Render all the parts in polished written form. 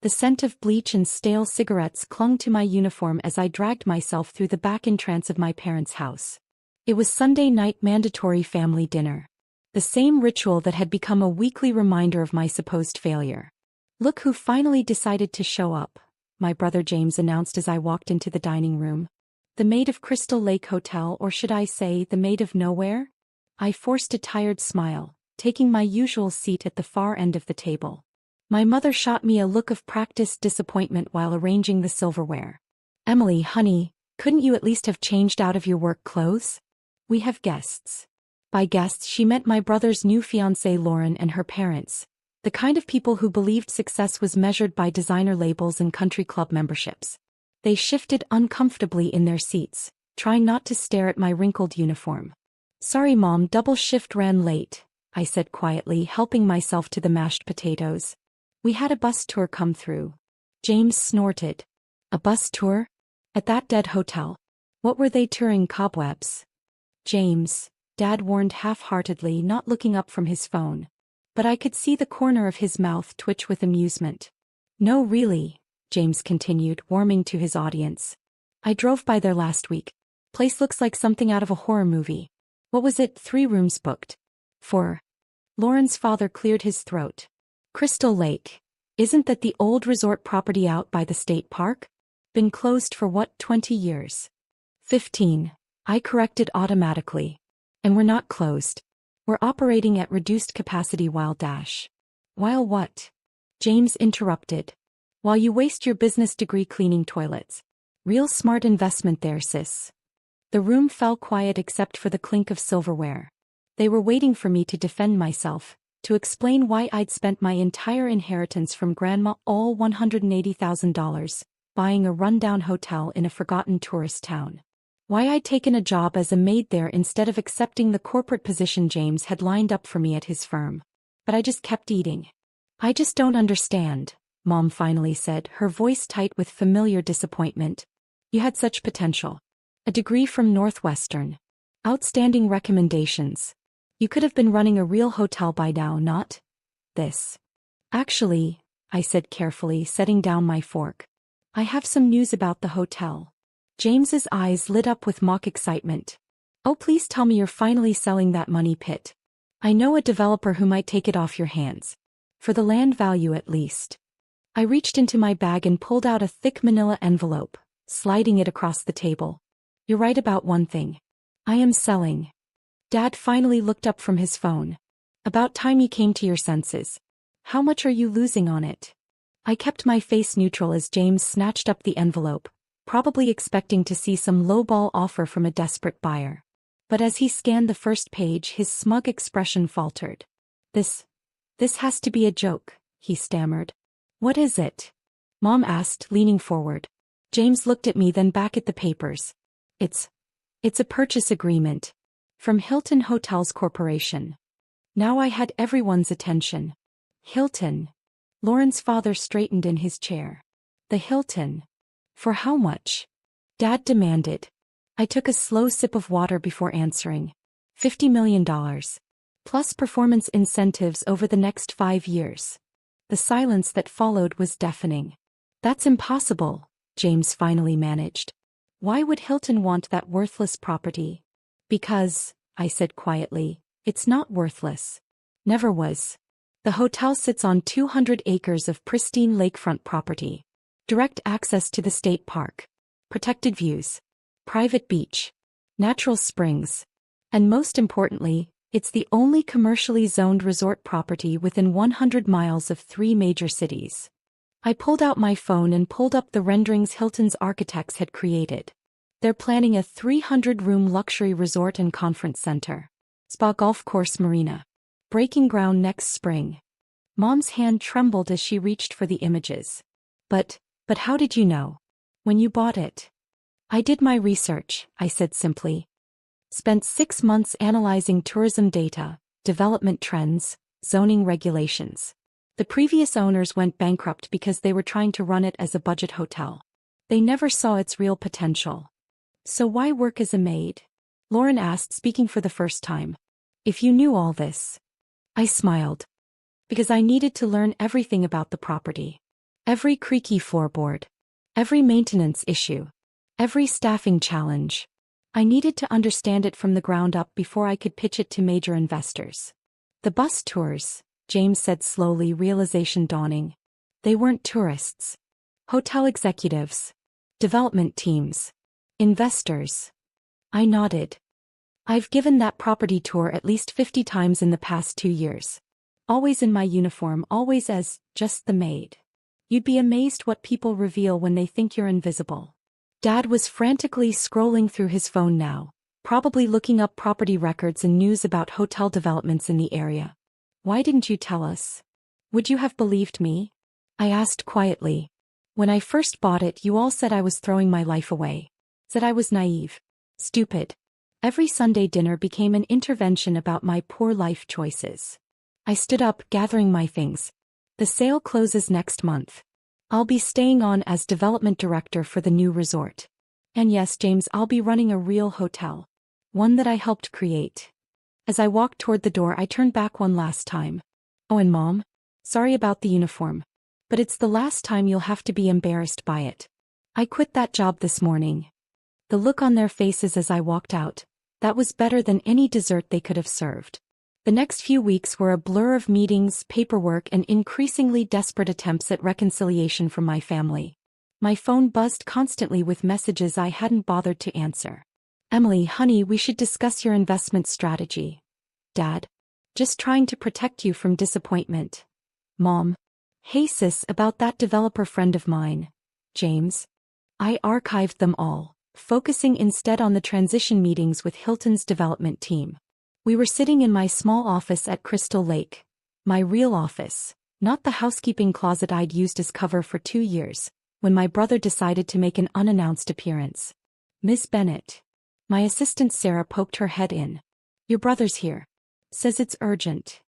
The scent of bleach and stale cigarettes clung to my uniform as I dragged myself through the back entrance of my parents' house. It was Sunday night mandatory family dinner. The same ritual that had become a weekly reminder of my supposed failure. "Look who finally decided to show up," my brother James announced as I walked into the dining room. "The maid of Crystal Lake Hotel, or should I say, the maid of nowhere?" I forced a tired smile, taking my usual seat at the far end of the table. My mother shot me a look of practiced disappointment while arranging the silverware. "Emily, honey, couldn't you at least have changed out of your work clothes? We have guests." By guests she meant my brother's new fiancée Lauren and her parents, the kind of people who believed success was measured by designer labels and country club memberships. They shifted uncomfortably in their seats, trying not to stare at my wrinkled uniform. "Sorry Mom, double shift ran late," I said quietly, helping myself to the mashed potatoes. "We had a bus tour come through." James snorted. "A bus tour? At that dead hotel? What were they touring, cobwebs?" "James," Dad warned half-heartedly, not looking up from his phone. But I could see the corner of his mouth twitch with amusement. "No really," James continued, warming to his audience. "I drove by there last week. Place looks like something out of a horror movie. What was it, 3 rooms booked? 4. Lauren's father cleared his throat. "Crystal Lake. Isn't that the old resort property out by the state park? Been closed for what, 20 years? 15. I corrected automatically. "And we're not closed. We're operating at reduced capacity while While what?" James interrupted. "While you waste your business degree cleaning toilets. Real smart investment there, sis." The room fell quiet except for the clink of silverware. They were waiting for me to defend myself, to explain why I'd spent my entire inheritance from Grandma, all $180,000, buying a rundown hotel in a forgotten tourist town. Why I'd taken a job as a maid there instead of accepting the corporate position James had lined up for me at his firm. But I just kept eating. "I just don't understand," Mom finally said, her voice tight with familiar disappointment. "You had such potential. A degree from Northwestern. Outstanding recommendations. You could have been running a real hotel by now, not this." "Actually," I said carefully, setting down my fork, "I have some news about the hotel." James's eyes lit up with mock excitement. "Oh, please tell me you're finally selling that money pit. I know a developer who might take it off your hands. For the land value at least." I reached into my bag and pulled out a thick manila envelope, sliding it across the table. "You're right about one thing. I am selling." Dad finally looked up from his phone. "About time you came to your senses. How much are you losing on it?" I kept my face neutral as James snatched up the envelope, probably expecting to see some lowball offer from a desperate buyer. But as he scanned the first page, his smug expression faltered. This has to be a joke," he stammered. "What is it?" Mom asked, leaning forward. James looked at me, then back at the papers. It's a purchase agreement. From Hilton Hotels Corporation." Now I had everyone's attention. "Hilton?" Lauren's father straightened in his chair. "The Hilton? For how much?" Dad demanded. I took a slow sip of water before answering. $50 million. Plus performance incentives over the next 5 years. The silence that followed was deafening. "That's impossible," James finally managed. "Why would Hilton want that worthless property?" "Because," I said quietly, "it's not worthless. Never was. The hotel sits on 200 acres of pristine lakefront property. Direct access to the state park. Protected views. Private beach. Natural springs. And most importantly, it's the only commercially zoned resort property within 100 miles of 3 major cities." I pulled out my phone and pulled up the renderings Hilton's architects had created. They're planning a 300-room luxury resort and conference center. Spa golf course marina. Breaking ground next spring. Mom's hand trembled as she reached for the images. But how did you know? When you bought it?" "I did my research," I said simply. "Spent 6 months analyzing tourism data, development trends, zoning regulations. The previous owners went bankrupt because they were trying to run it as a budget hotel. They never saw its real potential." "So why work as a maid?" Lauren asked, speaking for the first time. "If you knew all this." I smiled. "Because I needed to learn everything about the property. Every creaky floorboard. Every maintenance issue. Every staffing challenge. I needed to understand it from the ground up before I could pitch it to major investors. The bus tours, James said slowly, realization dawning. They weren't tourists. Hotel executives. Development teams. Investors. I nodded. I've given that property tour at least 50 times in the past 2 years. Always in my uniform, always as just the maid. You'd be amazed what people reveal when they think you're invisible. Dad was frantically scrolling through his phone now, probably looking up property records and news about hotel developments in the area. Why didn't you tell us? Would you have believed me? I asked quietly. When I first bought it, you all said I was throwing my life away. Said I was naive. Stupid. Every Sunday dinner became an intervention about my poor life choices. I stood up, gathering my things. The sale closes next month. I'll be staying on as development director for the new resort. And yes, James, I'll be running a real hotel. One that I helped create. As I walked toward the door, I turned back one last time. Oh, and Mom? Sorry about the uniform. But it's the last time you'll have to be embarrassed by it. I quit that job this morning. The look on their faces as I walked out, that was better than any dessert they could have served. The next few weeks were a blur of meetings, paperwork, and increasingly desperate attempts at reconciliation from my family. My phone buzzed constantly with messages I hadn't bothered to answer. Emily, honey, we should discuss your investment strategy. Dad. Just trying to protect you from disappointment. Mom. Hey sis, about that developer friend of mine. James. I archived them all, focusing instead on the transition meetings with Hilton's development team. We were sitting in my small office at Crystal Lake. My real office, not the housekeeping closet I'd used as cover for 2 years, when my brother decided to make an unannounced appearance. Miss Bennett. My assistant Sarah poked her head in. Your brother's here. Says it's urgent.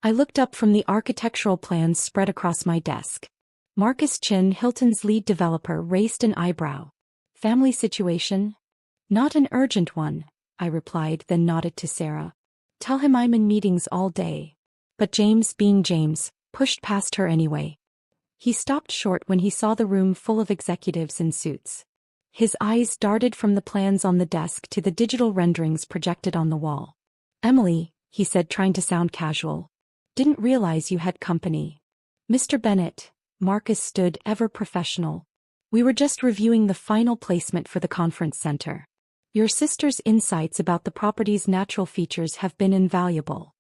I looked up from the architectural plans spread across my desk. Marcus Chin, Hilton's lead developer, raised an eyebrow. Family situation? Not an urgent one, I replied, then nodded to Sarah. Tell him I'm in meetings all day. But James, being James, pushed past her anyway. He stopped short when he saw the room full of executives in suits. His eyes darted from the plans on the desk to the digital renderings projected on the wall. Emily, he said, trying to sound casual. Didn't realize you had company. Mr. Bennett, Marcus stood, ever professional. We were just reviewing the final placement for the conference center. Your sister's insights about the property's natural features have been invaluable.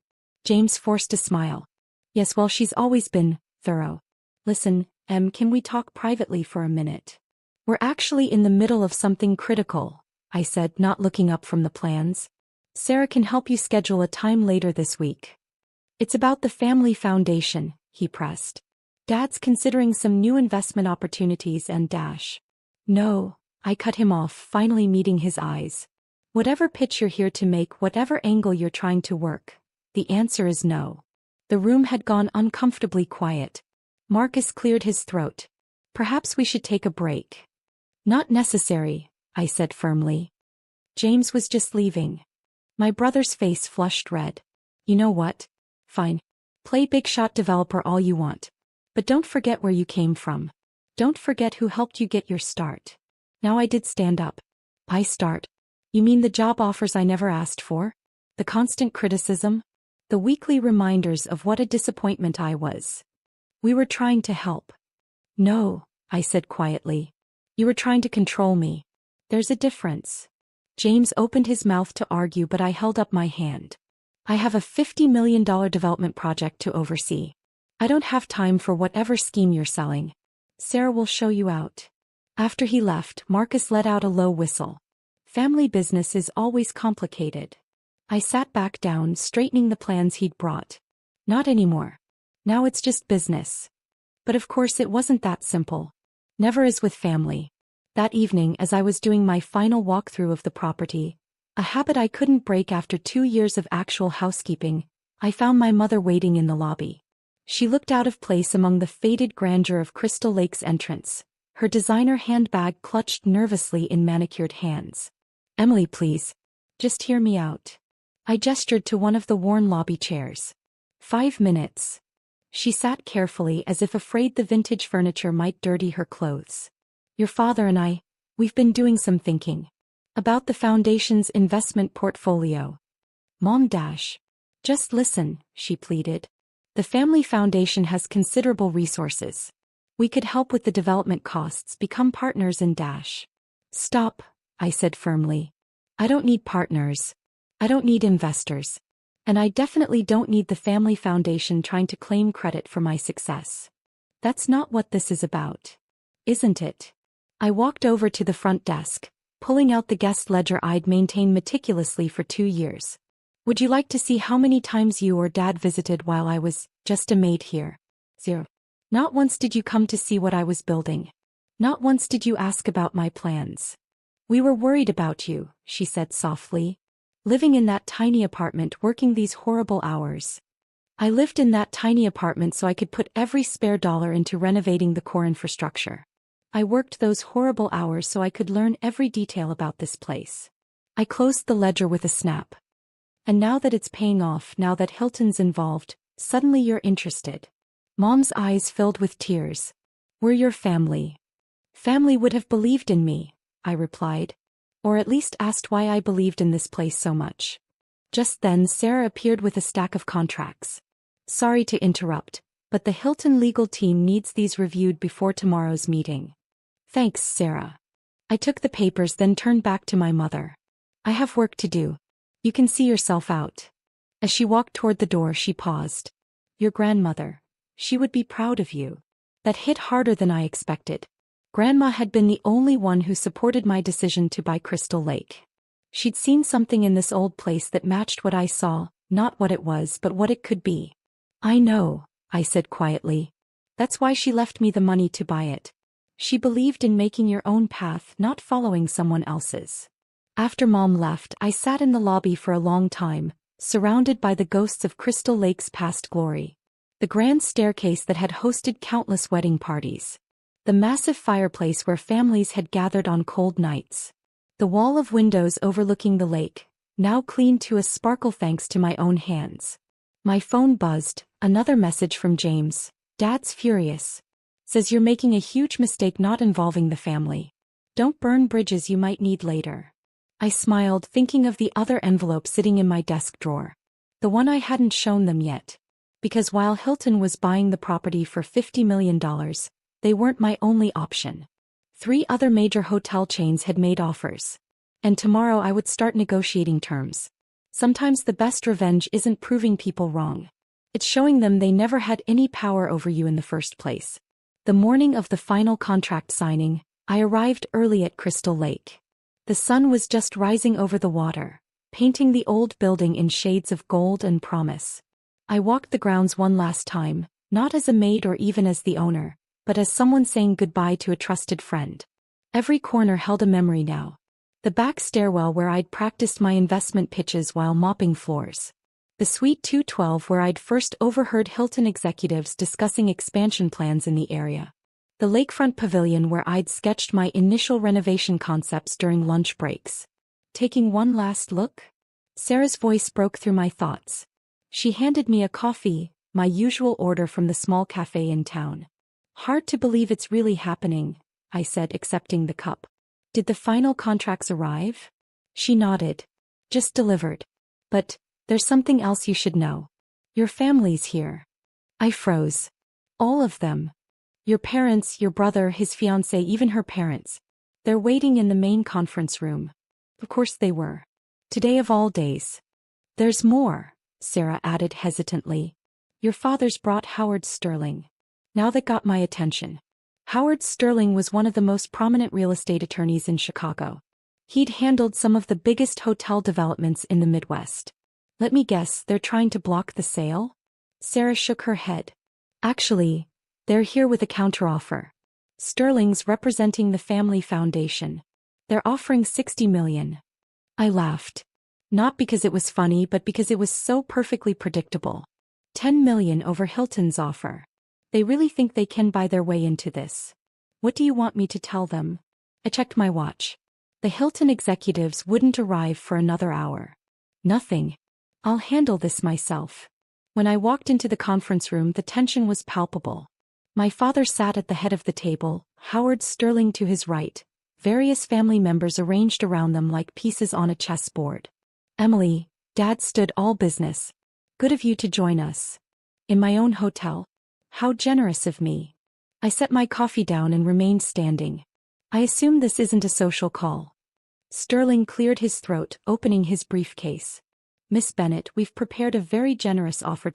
James forced a smile. Yes, well, she's always been thorough. Listen, Em, can we talk privately for a minute? We're actually in the middle of something critical, I said, not looking up from the plans. Sarah can help you schedule a time later this week. It's about the family foundation, he pressed. Dad's considering some new investment opportunities and dash. No. I cut him off, finally meeting his eyes. Whatever pitch you're here to make, whatever angle you're trying to work, the answer is no. The room had gone uncomfortably quiet. Marcus cleared his throat. Perhaps we should take a break. Not necessary, I said firmly. James was just leaving. My brother's face flushed red. You know what? Fine. Play big shot developer all you want. But don't forget where you came from. Don't forget who helped you get your start. Now I did stand up. I start. You mean the job offers I never asked for? The constant criticism? The weekly reminders of what a disappointment I was. We were trying to help. No, I said quietly. You were trying to control me. There's a difference. James opened his mouth to argue, but I held up my hand. I have a $50 million development project to oversee. I don't have time for whatever scheme you're selling. Sarah will show you out. After he left, Marcus let out a low whistle. Family business is always complicated. I sat back down, straightening the plans he'd brought. Not anymore. Now it's just business. But of course it wasn't that simple. Never is with family. That evening, as I was doing my final walkthrough of the property, a habit I couldn't break after 2 years of actual housekeeping, I found my mother waiting in the lobby. She looked out of place among the faded grandeur of Crystal Lake's entrance, her designer handbag clutched nervously in manicured hands. Emily, please. Just hear me out. I gestured to one of the worn lobby chairs. 5 minutes. She sat carefully as if afraid the vintage furniture might dirty her clothes. Your father and we've been doing some thinking about the foundation's investment portfolio. Mom dash. Just listen, she pleaded. The family foundation has considerable resources. We could help with the development costs, become partners in dash. Stop, I said firmly. I don't need partners. I don't need investors. And I definitely don't need the family foundation trying to claim credit for my success. That's not what this is about. Isn't it? I walked over to the front desk, pulling out the guest ledger I'd maintained meticulously for 2 years. Would you like to see how many times you or Dad visited while I was just a maid here? 0. Not once did you come to see what I was building. Not once did you ask about my plans. We were worried about you, she said softly. Living in that tiny apartment, working these horrible hours. I lived in that tiny apartment so I could put every spare dollar into renovating the core infrastructure. I worked those horrible hours so I could learn every detail about this place. I closed the ledger with a snap. And now that it's paying off, now that Hilton's involved, suddenly you're interested. Mom's eyes filled with tears. We're your family. Family would have believed in me, I replied. Or at least asked why I believed in this place so much. Just then Sarah appeared with a stack of contracts. Sorry to interrupt, but the Hilton legal team needs these reviewed before tomorrow's meeting. Thanks, Sarah. I took the papers, then turned back to my mother. I have work to do. You can see yourself out. As she walked toward the door, she paused. Your grandmother. She would be proud of you. That hit harder than I expected. Grandma had been the only one who supported my decision to buy Crystal Lake. She'd seen something in this old place that matched what I saw, not what it was but what it could be. I know, I said quietly. That's why she left me the money to buy it. She believed in making your own path, not following someone else's. After Mom left, I sat in the lobby for a long time, surrounded by the ghosts of Crystal Lake's past glory. The grand staircase that had hosted countless wedding parties. The massive fireplace where families had gathered on cold nights. The wall of windows overlooking the lake, now clean to a sparkle thanks to my own hands. My phone buzzed, another message from James. Dad's furious. Says you're making a huge mistake not involving the family. Don't burn bridges you might need later. I smiled, thinking of the other envelope sitting in my desk drawer. The one I hadn't shown them yet. Because while Hilton was buying the property for $50 million, they weren't my only option. 3 other major hotel chains had made offers. And tomorrow I would start negotiating terms. Sometimes the best revenge isn't proving people wrong. It's showing them they never had any power over you in the first place. The morning of the final contract signing, I arrived early at Crystal Lake. The sun was just rising over the water, painting the old building in shades of gold and promise. I walked the grounds one last time, not as a maid or even as the owner, but as someone saying goodbye to a trusted friend. Every corner held a memory now. The back stairwell where I'd practiced my investment pitches while mopping floors. The suite 212 where I'd first overheard Hilton executives discussing expansion plans in the area. The lakefront pavilion where I'd sketched my initial renovation concepts during lunch breaks. Taking one last look? Sarah's voice broke through my thoughts. She handed me a coffee, my usual order from the small cafe in town. Hard to believe it's really happening, I said, accepting the cup. Did the final contracts arrive? She nodded. Just delivered. But there's something else you should know. Your family's here. I froze. All of them. Your parents, your brother, his fiancée, even her parents. They're waiting in the main conference room. Of course they were. Today of all days. There's more, Sarah added hesitantly. Your father's brought Howard Sterling. Now that got my attention. Howard Sterling was one of the most prominent real estate attorneys in Chicago. He'd handled some of the biggest hotel developments in the Midwest. Let me guess, they're trying to block the sale? Sarah shook her head. Actually, they're here with a counteroffer. Sterling's representing the family foundation. They're offering $60 million. I laughed. Not because it was funny, but because it was so perfectly predictable. $10 million over Hilton's offer. They really think they can buy their way into this. What do you want me to tell them? I checked my watch. The Hilton executives wouldn't arrive for another hour. Nothing. I'll handle this myself. When I walked into the conference room, the tension was palpable. My father sat at the head of the table, Howard Sterling to his right, various family members arranged around them like pieces on a chessboard. Emily, Dad stood all business. Good of you to join us. In my own hotel. How generous of me. I set my coffee down and remained standing. I assume this isn't a social call. Sterling cleared his throat, opening his briefcase. Miss Bennett, we've prepared a very generous offer.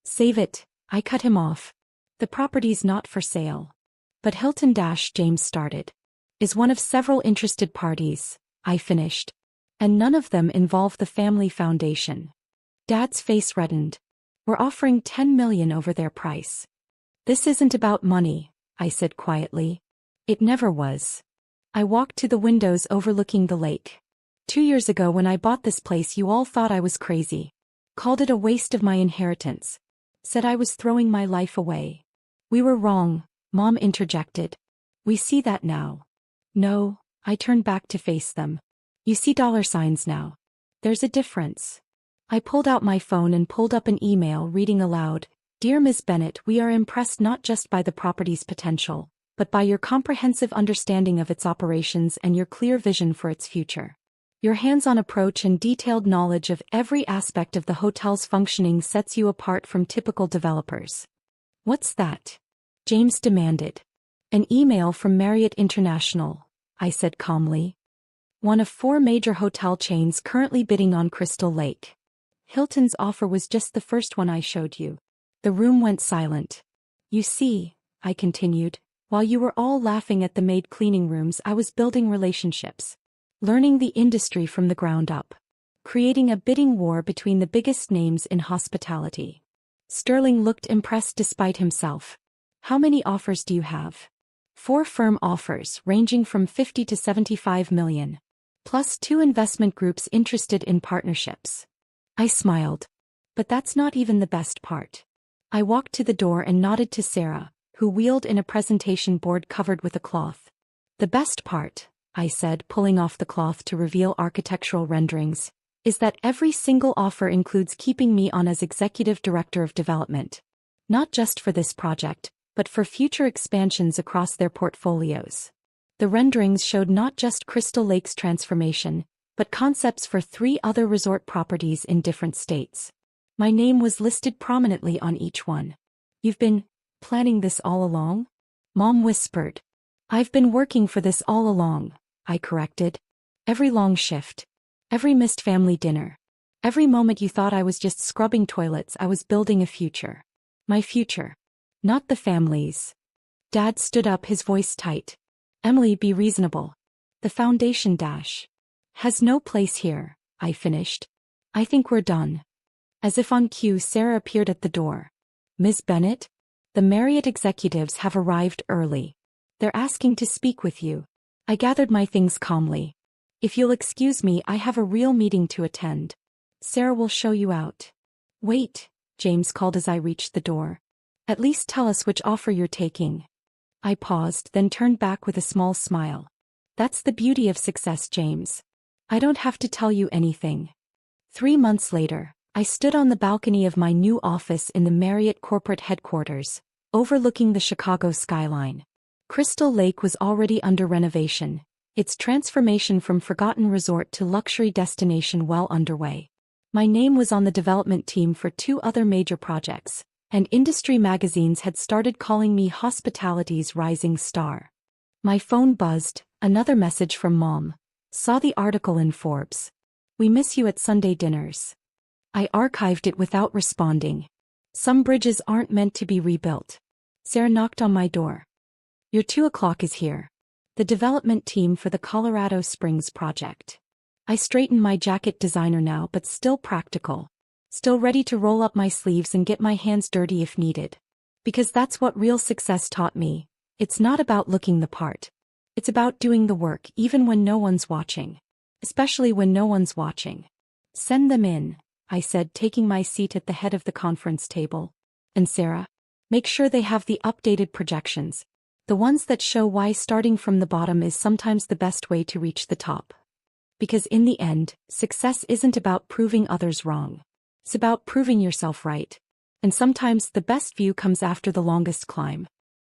Save it, I cut him off. The property's not for sale. But Hilton James started. Is one of several interested parties, I finished. And none of them involve the family foundation. Dad's face reddened. We're offering $10 million over their price. This isn't about money, I said quietly. It never was. I walked to the windows overlooking the lake. 2 years ago when I bought this place you all thought I was crazy. Called it a waste of my inheritance. Said I was throwing my life away. We were wrong, Mom interjected. We see that now. No, I turned back to face them. You see dollar signs now. There's a difference. I pulled out my phone and pulled up an email reading aloud. Dear Ms. Bennett, we are impressed not just by the property's potential, but by your comprehensive understanding of its operations and your clear vision for its future. Your hands-on approach and detailed knowledge of every aspect of the hotel's functioning sets you apart from typical developers. What's that? James demanded. An email from Marriott International, I said calmly. One of 4 major hotel chains currently bidding on Crystal Lake. Hilton's offer was just the first one I showed you. The room went silent. You see, I continued, while you were all laughing at the maid cleaning rooms, I was building relationships. Learning the industry from the ground up. Creating a bidding war between the biggest names in hospitality. Sterling looked impressed despite himself. How many offers do you have? 4 firm offers ranging from 50 to 75 million. Plus 2 investment groups interested in partnerships. I smiled. But that's not even the best part. I walked to the door and nodded to Sarah, who wheeled in a presentation board covered with a cloth. The best part, I said, pulling off the cloth to reveal architectural renderings, is that every single offer includes keeping me on as Executive Director of Development. Not just for this project, but for future expansions across their portfolios. The renderings showed not just Crystal Lake's transformation, but concepts for 3 other resort properties in different states. My name was listed prominently on each one. You've been planning this all along? Mom whispered. I've been working for this all along, I corrected. Every long shift. Every missed family dinner. Every moment you thought I was just scrubbing toilets, I was building a future. My future. Not the family's. Dad stood up, his voice tight. Emily, be reasonable. The foundation has no place here, I finished. I think we're done. As if on cue, Sarah appeared at the door. Ms. Bennett? The Marriott executives have arrived early. They're asking to speak with you. I gathered my things calmly. If you'll excuse me, I have a real meeting to attend. Sarah will show you out. Wait, James called as I reached the door. At least tell us which offer you're taking. I paused, then turned back with a small smile. That's the beauty of success, James. I don't have to tell you anything. 3 months later, I stood on the balcony of my new office in the Marriott corporate headquarters, overlooking the Chicago skyline. Crystal Lake was already under renovation, its transformation from forgotten resort to luxury destination well underway. My name was on the development team for 2 other major projects, and industry magazines had started calling me hospitality's rising star. My phone buzzed, another message from Mom. Saw the article in Forbes. We miss you at Sunday dinners. I archived it without responding. Some bridges aren't meant to be rebuilt. Sarah knocked on my door. Your 2 o'clock is here. The development team for the Colorado Springs project. I straightened my jacket, designer now but still practical. Still ready to roll up my sleeves and get my hands dirty if needed. Because that's what real success taught me. It's not about looking the part. It's about doing the work even when no one's watching. Especially when no one's watching. Send them in, I said, taking my seat at the head of the conference table. And Sarah, make sure they have the updated projections. The ones that show why starting from the bottom is sometimes the best way to reach the top. Because in the end, success isn't about proving others wrong. It's about proving yourself right. And sometimes the best view comes after the longest climb.